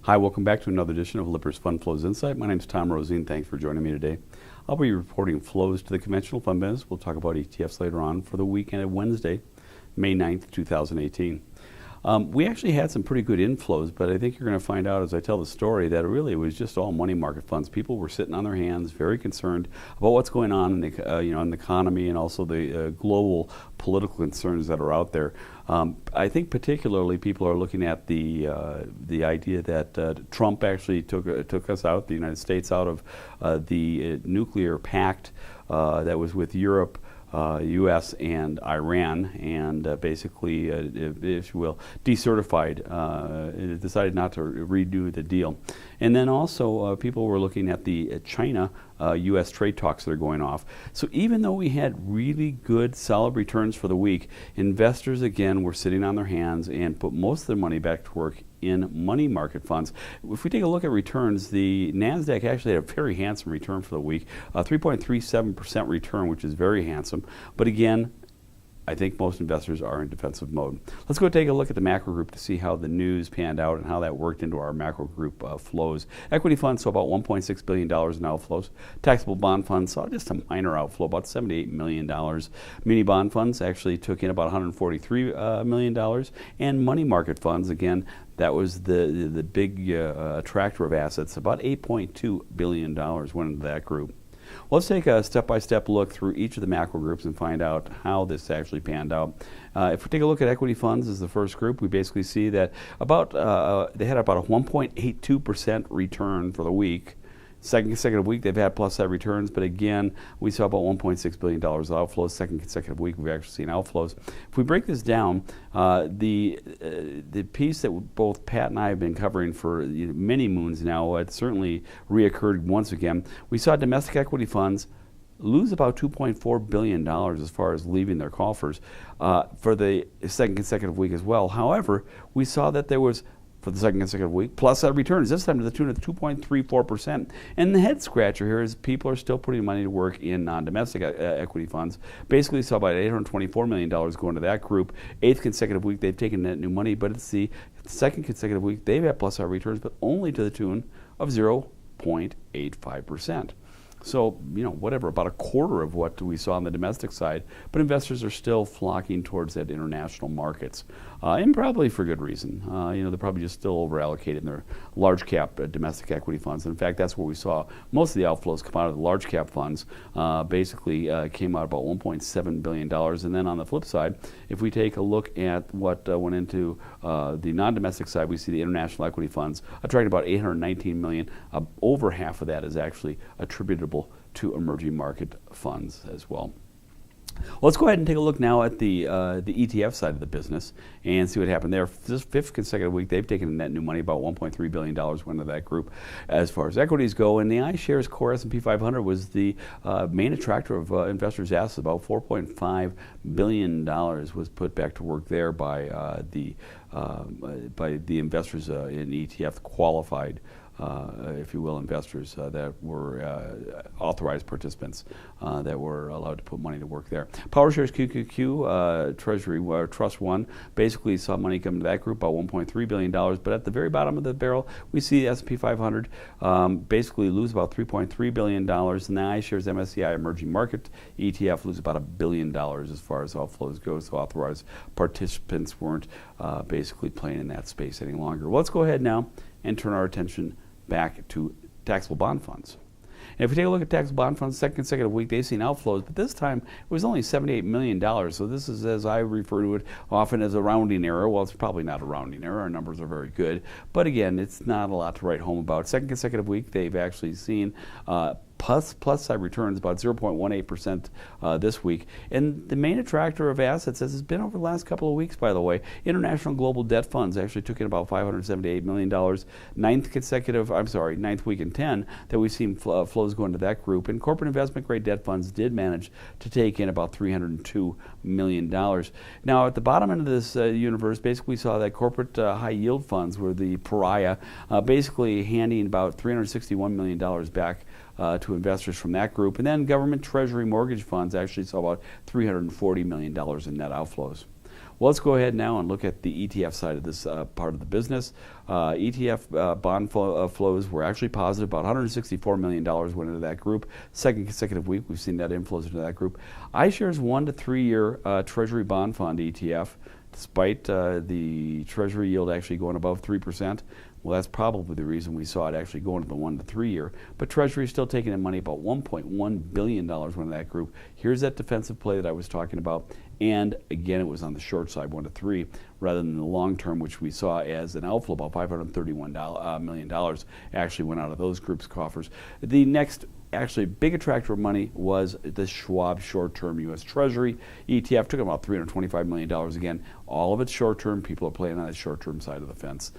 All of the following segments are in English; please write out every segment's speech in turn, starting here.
Hi, welcome back to another edition of Lippers Fund Flows Insight. My name is Tom Roseen. Thanks for joining me today. I'll be reporting flows to the conventional fund business. We'll talk about ETFs later on for the weekend of Wednesday, May 9th, 2018. We actually had some pretty good inflows, but I think you're going to find out as I tell the story that really it was just all money market funds. People were sitting on their hands, very concerned about what's going on in the, in the economy and also the global political concerns that are out there. I think particularly people are looking at the idea that Trump actually took us out, the United States, out of the nuclear pact that was with Europe, U.S. and Iran, and basically, if you will, decertified, decided not to redo the deal. And then also people were looking at the China U.S. trade talks that are going off. So even though we had really good, solid returns for the week, investors again were sitting on their hands and put most of their money back to work in money market funds. If we take a look at returns, the NASDAQ actually had a very handsome return for the week, 3.37% return, which is very handsome. But again, I think most investors are in defensive mode. Let's go take a look at the macro group to see how the news panned out and how that worked into our macro group flows. Equity funds saw about $1.6 billion in outflows. Taxable bond funds saw just a minor outflow, about $78 million. Muni bond funds actually took in about $143 million. And money market funds, again, that was the big attractor of assets. About $8.2 billion went into that group. Well, let's take a step-by-step look through each of the macro groups and find out how this actually panned out. If we take a look at equity funds as the first group, we basically see that they had about a 1.82% return for the week. Second consecutive week, they've had plus side returns, but again, we saw about $1.6 billion of outflows. Second consecutive week, we've actually seen outflows. If we break this down, the piece that both Pat and I have been covering for many moons now, it certainly reoccurred once again. We saw domestic equity funds lose about $2.4 billion as far as leaving their coffers for the second consecutive week as well. However, we saw that there was, for the second consecutive week, plus side returns, this time to the tune of 2.34%. And the head scratcher here is people are still putting money to work in non-domestic equity funds. Basically saw about $824 million go into that group. Eighth consecutive week, they've taken net new money, but it's the second consecutive week, they've had plus side returns, but only to the tune of 0.85%. So, whatever, about a quarter of what we saw on the domestic side, but investors are still flocking towards that international markets, and probably for good reason. They're probably just still over-allocated in their large cap domestic equity funds. In fact, that's where we saw most of the outflows come out of the large cap funds, basically came out about $1.7 billion. And then on the flip side, if we take a look at what went into the non-domestic side, we see the international equity funds attracting about $819 million. Over half of that is actually attributable to emerging market funds as well. Well, let's go ahead and take a look now at the ETF side of the business and see what happened there. This fifth consecutive week, they've taken net new money, about $1.3 billion went into that group as far as equities go. And the iShares Core S&P 500 was the main attractor of investors' assets. About $4.5 billion was put back to work there by the investors in ETF qualified, if you will, investors that were authorized participants that were allowed to put money to work there. PowerShares QQQ Treasury Trust One basically saw money come to that group, about $1.3 billion. But at the very bottom of the barrel, we see the S&P 500 basically lose about $3.3 billion, and the iShares MSCI Emerging Market ETF lose about $1 billion as far as outflows go. So authorized participants weren't basically playing in that space any longer. Well, let's go ahead now and turn our attention back to taxable bond funds. And if we take a look at taxable bond funds, second consecutive week, they've seen outflows, but this time it was only $78 million. So this is, as I refer to it often, as a rounding error. Well, it's probably not a rounding error. Our numbers are very good. But again, it's not a lot to write home about. Second consecutive week, they've actually seen plus side returns about 0.18% this week. And the main attractor of assets, as has been over the last couple of weeks, by the way, international global debt funds actually took in about $578 million. Ninth week in 10 that we've seen flows go into that group. And corporate investment grade debt funds did manage to take in about $302 million. Now, at the bottom end of this universe, basically we saw that corporate high yield funds were the pariah, basically handing about $361 million back to investors from that group. And then government treasury mortgage funds actually saw about $340 million in net outflows. Well, let's go ahead now and look at the ETF side of this part of the business. ETF bond flows were actually positive. About $164 million went into that group. Second consecutive week, we've seen net inflows into that group. iShares 1 to 3 year Treasury bond fund ETF, despite the Treasury yield actually going above 3%. Well, that's probably the reason we saw it actually go into the 1 to 3 year. But Treasury is still taking in money. About $1.1 billion went into that group. Here's that defensive play that I was talking about. And again, it was on the short side, 1 to 3, rather than the long term, which we saw as an outflow. About $531 million actually went out of those groups' coffers. The next actually big attractor of money was the Schwab short-term U.S. Treasury ETF. Took about $325 million again. All of it's short-term. People are playing on the short-term side of the fence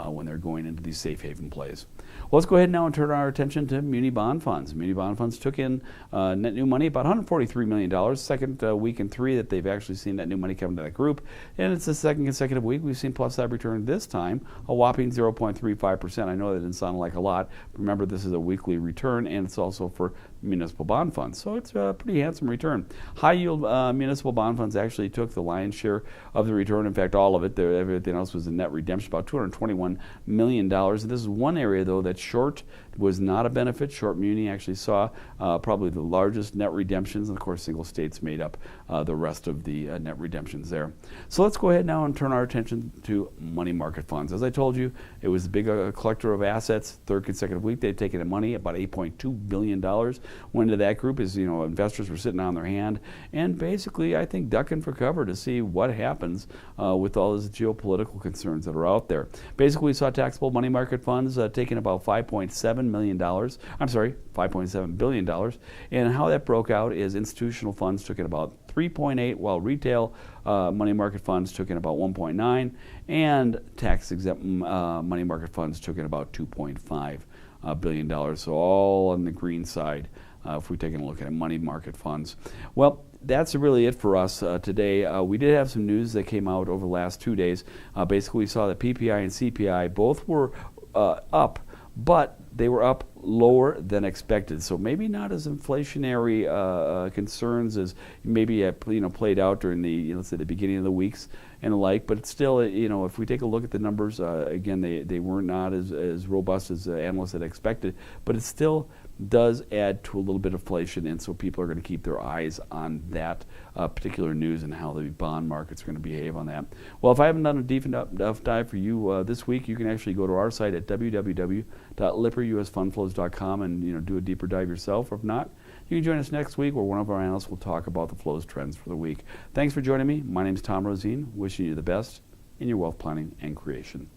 when they're going into these safe haven plays. Well, let's go ahead now and turn our attention to muni bond funds. Muni bond funds took in net new money, about $143 million. Second week in 3 that they've actually seen net new money come to that group. And it's the second consecutive week we've seen plus that return, this time a whopping 0.35%. I know that didn't sound like a lot. Remember, this is a weekly return, and it's also for municipal bond funds. So it's a pretty handsome return. High yield municipal bond funds actually took the lion's share of the return. In fact, all of it. Everything else was a net redemption, about $221 million. This is one area, though, that short was not a benefit. Short muni actually saw probably the largest net redemptions, and of course single states made up the rest of the net redemptions there. So let's go ahead now and turn our attention to money market funds. As I told you, it was the big collector of assets. Third consecutive week they've taken in money, about $8.2 billion went into that group. As you know, investors were sitting on their hand and basically, I think, ducking for cover to see what happens with all these geopolitical concerns that are out there. Basically, we saw taxable money market funds taking about $5.7 billion. And how that broke out is institutional funds took in about 3.8, while retail money market funds took in about 1.9, and tax-exempt money market funds took in about $2.5 billion. So all on the green side if we're taking a look at money market funds. Well, that's really it for us today. We did have some news that came out over the last 2 days. Basically, we saw that PPI and CPI both were up, but they were up lower than expected. So maybe not as inflationary concerns as maybe played out during the let's say the beginning of the weeks and the like. But it's still, if we take a look at the numbers, again, they were not as robust as analysts had expected. But it still does add to a little bit of inflation, and so people are going to keep their eyes on that particular news and how the bond market's going to behave on that. Well, if I haven't done a deep enough dive for you this week, you can actually go to our site at www.lipperusfundflows.com and do a deeper dive yourself. Or if not, you can join us next week where one of our analysts will talk about the flows trends for the week. Thanks for joining me. My name is Tom Roseen, wishing you the best in your wealth planning and creation.